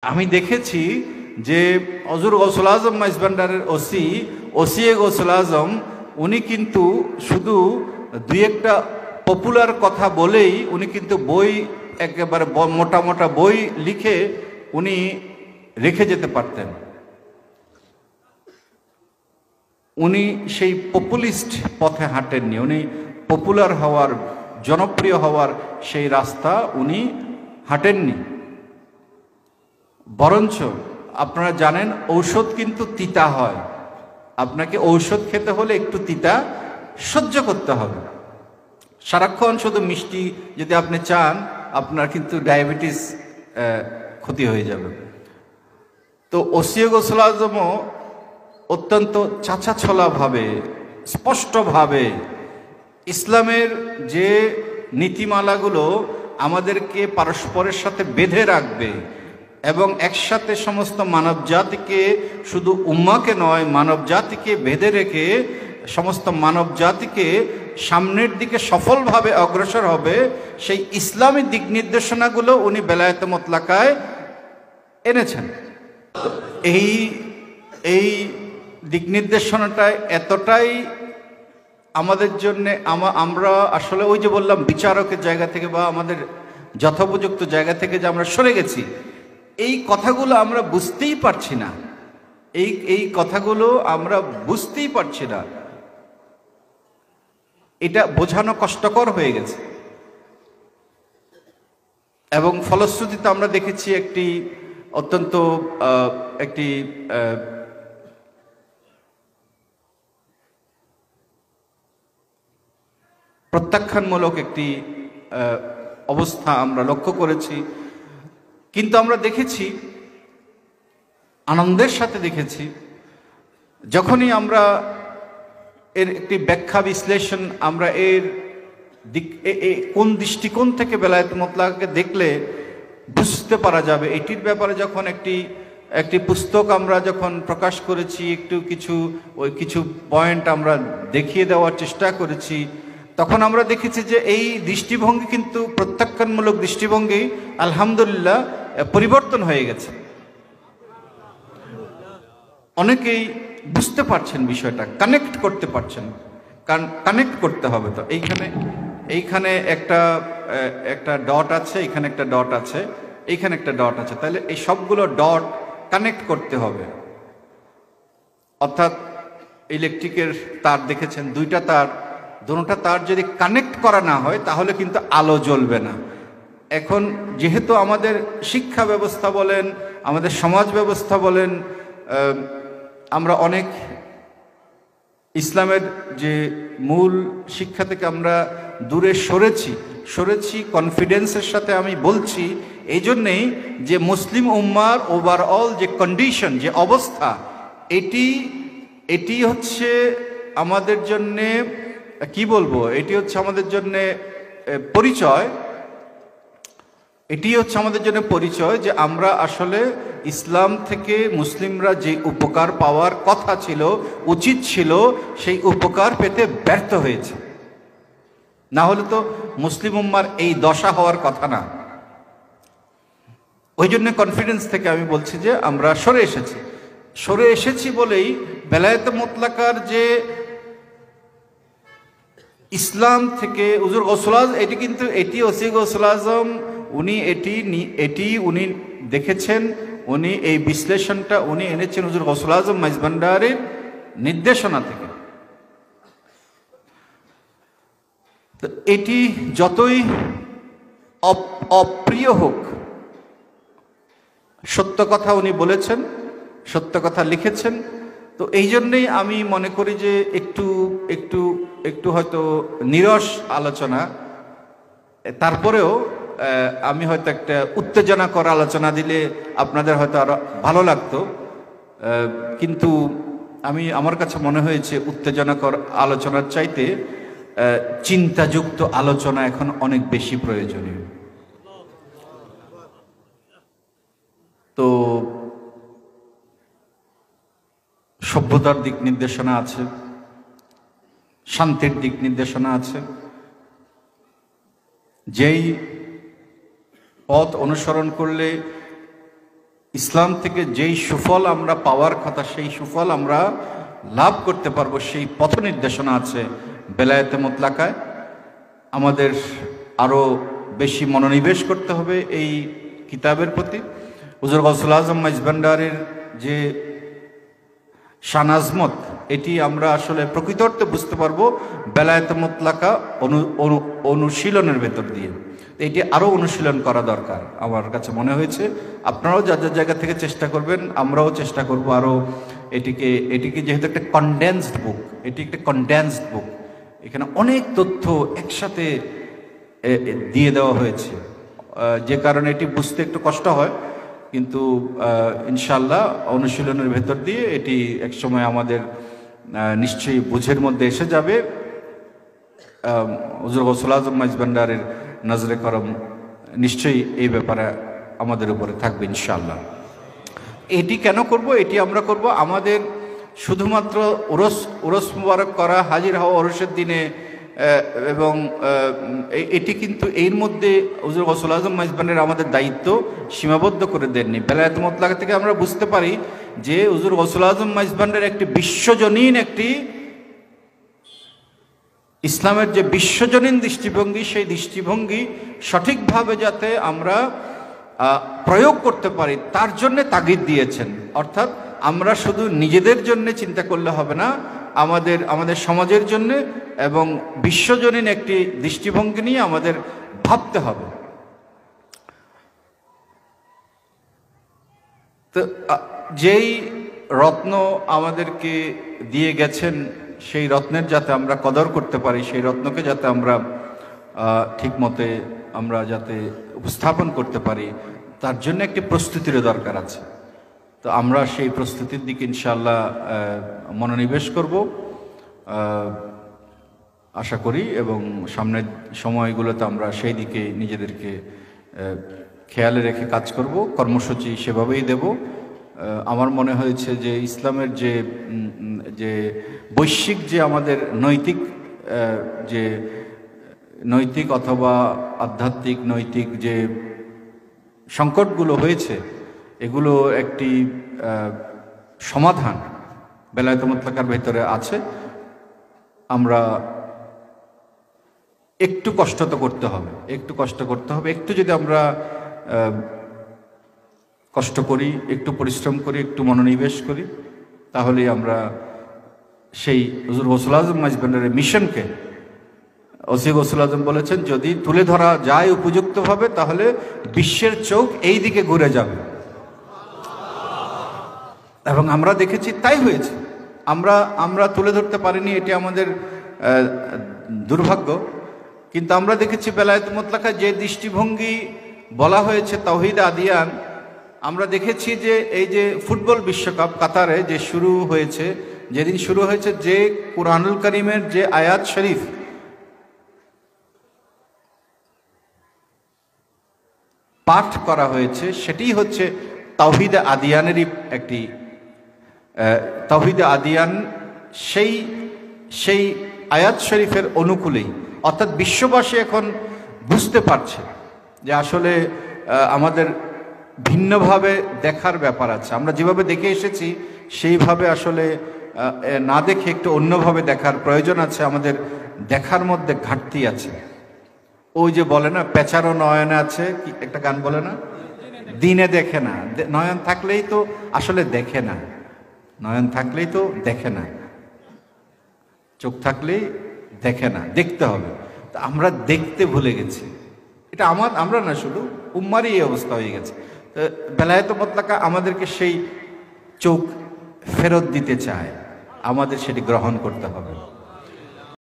আমি দেখেছি যে হযরত গৌসুল আজম মাইজভান্ডারের ওসিয়ে গৌসুল আজম উনি কিন্তু শুধু দুই একটা পপুলার কথা বলেই উনি কিন্তু বই একেবারে মোটা মোটা বই লিখে উনি রেখে যেতে পারতেন। উনি সেই পপুলিস্ট পথে হাঁটেননি, উনি পপুলার হওয়ার, জনপ্রিয় হওয়ার সেই রাস্তা উনি হাঁটেননি। বরঞ্চ আপনারা জানেন ঔষধ কিন্তু তিতা হয়, আপনাকে ঔষধ খেতে হলে একটু তিতা সহ্য করতে হবে। সারাক্ষণ শুধু মিষ্টি যদি আপনি চান আপনার কিন্তু ডায়াবেটিস ক্ষতি হয়ে যাবে। তো ওসিয়ে গৌসুল আজমও অত্যন্ত চাঁচাছোলাভাবে স্পষ্টভাবে ইসলামের যে নীতিমালাগুলো আমাদেরকে পরস্পরের সাথে বেঁধে রাখবে এবং একসাথে সমস্ত মানব জাতিকে, শুধু উম্মাকে নয়, মানব জাতিকে বেঁধে রেখে সমস্ত মানব জাতিকে সামনের দিকে সফলভাবে অগ্রসর হবে, সেই ইসলামী দিক নির্দেশনাগুলো উনি বেলায়েতে মুতলাকায় এনেছেন। এই দিক নির্দেশনাটা এতটাই আমাদের জন্য, আমরা আসলে ওই যে বললাম বিচারকের জায়গা থেকে বা আমাদের যথোপযুক্ত জায়গা থেকে যে আমরা সরে গেছি, এই কথাগুলো আমরা বুঝতেই পারছি না, এই কথাগুলো আমরা বুঝতেই পারছি না, এটা বোঝানো কষ্টকর হয়ে গেছে। এবং ফলশ্রুতিতে আমরা দেখেছি একটি অত্যন্ত প্রত্যাখ্যানমূলক একটি অবস্থা আমরা লক্ষ্য করেছি। কিন্তু আমরা দেখেছি, আনন্দের সাথে দেখেছি, যখনই আমরা এর একটি ব্যাখ্যা বিশ্লেষণ, আমরা এর কোন দৃষ্টিকোণ থেকে বেলায়েত মুতলাকাকে দেখলে বুঝতে পারা যাবে এটির ব্যাপারে যখন একটি পুস্তক আমরা যখন প্রকাশ করেছি, কিছু পয়েন্ট আমরা দেখিয়ে দেওয়ার চেষ্টা করেছি, তখন আমরা দেখেছি যে এই দৃষ্টিভঙ্গি কিন্তু প্রত্যাখ্যানমূলক দৃষ্টিভঙ্গি আলহামদুলিল্লাহ পরিবর্তন হয়ে গেছে। অনেকেই বুঝতে পারছেন বিষয়টা, কানেক্ট করতে পারছেন, কারণ কানেক্ট করতে হবে। তো এইখানে একটা ডট আছে, এখানে একটা ডট আছে, এইখানে একটা ডট আছে, তাহলে এই সবগুলো ডট কানেক্ট করতে হবে। অর্থাৎ ইলেকট্রিকের তার দেখেছেন, দুইটা তার যদি কানেক্ট করা না হয় তাহলে কিন্তু আলো জ্বলবে না। এখন যেহেতু আমাদের শিক্ষা ব্যবস্থা বলেন, আমাদের সমাজ ব্যবস্থা বলেন, আমরা অনেক ইসলামের যে মূল শিক্ষা থেকে আমরা দূরে সরেছি কনফিডেন্সের সাথে আমি বলছি, এই জন্যেই যে মুসলিম উম্মার ওভারঅল যে কন্ডিশন, যে অবস্থা, এটি হচ্ছে আমাদের জন্যে কি বলবো, এটি হচ্ছে আমাদের জন্যে পরিচয়, যে আমরা আসলে ইসলাম থেকে মুসলিমরা যে উপকার পাওয়ার কথা ছিল, উচিত ছিল, সেই উপকার পেতে ব্যর্থ হয়েছে। না হলে তো মুসলিম উম্মার এই দশা হওয়ার কথা না। ওই জন্য কনফিডেন্স থেকে আমি বলছি যে আমরা সরে এসেছি বলেই বেলায়েতে মুতলাকার যে ইসলাম থেকে হুজুর গৌসুল আজম, এটি ওসি গৌসুল আজম উনি উনি দেখেছেন, উনি এই বিশ্লেষণটা উনি এনেছেন হুজুর গৌসুল আজম মাইজভান্ডারের নির্দেশনা থেকে। তো এটি যতই অপ্রিয় হোক, সত্য কথা উনি বলেছেন, সত্য কথা লিখেছেন। তো এই জন্যেই আমি মনে করি যে একটু হয়তো নিরস আলোচনা, তারপরেও আমি হয়তো একটা উত্তেজনাকর আলোচনা দিলে আপনাদের হয়তো আরো ভালো লাগতো, কিন্তু আমার কাছে মনে হয়েছে উত্তেজনাকর আলোচনার চাইতে চিন্তাযুক্ত আলোচনা এখন অনেক বেশি প্রয়োজনীয়। তো সভ্যতার দিক নির্দেশনা আছে, শান্তির দিক নির্দেশনা আছে। যেই পথ অনুসরণ করলে ইসলাম থেকে যেই সুফল আমরা পাওয়ার কথা সেই সুফল আমরা লাভ করতে পারবো, সেই পথ নির্দেশনা আছে বেলায়েতে মুতলাকায়। আমাদের আরও বেশি মনোনিবেশ করতে হবে এই কিতাবের প্রতি। হুজুর গৌসুল আজম মাইজভান্ডারির যে শানাজমত, এটি আমরা আসলে প্রকৃত অর্থে বুঝতে পারবো বেলায়েতে মুতলাকা অনুশীলনের ভেতর দিয়ে। এটি আরও অনুশীলন করা দরকার আমার কাছে মনে হয়েছে। আপনারাও যার যার জায়গা থেকে চেষ্টা করবেন, আমরাও চেষ্টা করব আরও এটিকে যেহেতু একটা কনডেন্সড বুক, এটি একটা কনডেন্সড বুক, এখানে অনেক তথ্য একসাথে দিয়ে দেওয়া হয়েছে, যে কারণে এটি বুঝতে একটু কষ্ট হয়, কিন্তু ইনশাল্লাহ অনুশীলনের ভেতর দিয়ে এটি একসময় আমাদের নিশ্চয়ই বুঝের মধ্যে এসে যাবে। হুজুর গৌসুল আজম মাইজভান্ডারের নজরে করম নিশ্চয়ই এই ব্যাপারে আমাদের উপরে থাকবে ইনশাআল্লাহ। এটি কেন করব? এটি আমরা করব আমাদের শুধুমাত্র উরস মুবারক করা, হাজির হওয়া ওরসের দিনে, এবং এটি কিন্তু এর মধ্যে হুজুর গৌসুল আজম মাইজভান্ডার আমাদের দায়িত্ব সীমাবদ্ধ করে দেননি। বেলায়েত মুতলাকা থেকে আমরা বুঝতে পারি যে হুজুর গৌসুল আজম মাইজভান্ডার একটি বিশ্বজনীন, একটি ইসলামের যে বিশ্বজনীন দৃষ্টিভঙ্গি, সেই দৃষ্টিভঙ্গি সঠিকভাবে যাতে আমরা প্রয়োগ করতে পারি তার জন্যে তাগিদ দিয়েছেন। অর্থাৎ আমরা শুধু নিজেদের জন্য চিন্তা করলে হবে না, আমাদের সমাজের জন্য এবং বিশ্বজনীন একটি দৃষ্টিভঙ্গি নিয়ে আমাদের ভাবতে হবে। তো যেই রত্ন আমাদেরকে দিয়ে গেছেন, সেই রত্নের যাতে আমরা কদর করতে পারি, সেই রত্নকে যাতে আমরা ঠিক মতে আমরা যাতে উপস্থাপন করতে পারি, তার জন্য একটি প্রস্তুতির দরকার আছে। তো আমরা সেই প্রস্তুতির দিকে ইনশাআল্লাহ মনোনিবেশ করব আশা করি, এবং সামনের সময়গুলোতে আমরা সেই দিকে নিজেদেরকে খেয়ালে রেখে কাজ করব, কর্মসূচি সেভাবেই দেব। আমার মনে হয়েছে যে ইসলামের যে বৈশ্বিক যে আমাদের নৈতিক অথবা আধ্যাত্মিক নৈতিক যে সংকটগুলো হয়েছে, এগুলো একটি সমাধান বেলায়েত মুতলাকার ভেতরে আছে। আমরা একটু কষ্ট তো করতে হবে, একটু যদি আমরা কষ্ট করি, একটু পরিশ্রম করি, একটু মনোনিবেশ করি, তাহলেই আমরা সেই হুজুর গৌসুল আজম মাইজভান্ডারের মিশনকে, ওসি গৌসুল আজম বলেছেন, যদি তুলে ধরা যায় উপযুক্তভাবে তাহলে বিশ্বের চোখ এই দিকে ঘুরে যাবে। এবং আমরা দেখেছি তাই হয়েছে। আমরা তুলে ধরতে পারিনি, এটি আমাদের দুর্ভাগ্য, কিন্তু আমরা দেখেছি বেলায়েত মুতলাকা যে দৃষ্টিভঙ্গি বলা হয়েছে তাওহীদ আদিয়ান, আমরা দেখেছি যে এই যে ফুটবল বিশ্বকাপ কাতারে যে শুরু হয়েছে, যেদিন শুরু হয়েছে, যে কুরআনুল কারীমের যে আয়াত শরীফ পাঠ করা হয়েছে, সেটি হচ্ছে তাওহীদ আদিয়ানেরই একটি তাওহীদ আদিয়ান, সেই আয়াত শরীফের অনুকূলেই। অর্থাৎ বিশ্ববাসী এখন বুঝতে পারছে যে আসলে আমাদের ভিন্নভাবে দেখার ব্যাপার আছে। আমরা যেভাবে দেখে এসেছি সেইভাবে আসলে না দেখে একটু অন্যভাবে দেখার প্রয়োজন আছে। আমাদের দেখার মধ্যে ঘাটতি আছে। ওই যে বলে না, পেঁচারও নয়নে আছে, কি একটা গান বলে না, দিনে দেখে না, নয়ন থাকলেই তো আসলে দেখে না, নয়ন থাকলেই তো দেখে না, চোখ থাকলেই দেখে না, দেখতে হবে। তা আমরা দেখতে ভুলে গেছি। এটা আমরা না, শুধু উম্মারই এই অবস্থা হয়ে গেছে। তো বেলায়েত মুতলাকা আমাদেরকে সেই চোখ ফেরত দিতে চায়, আমাদের সেটি গ্রহণ করতে হবে।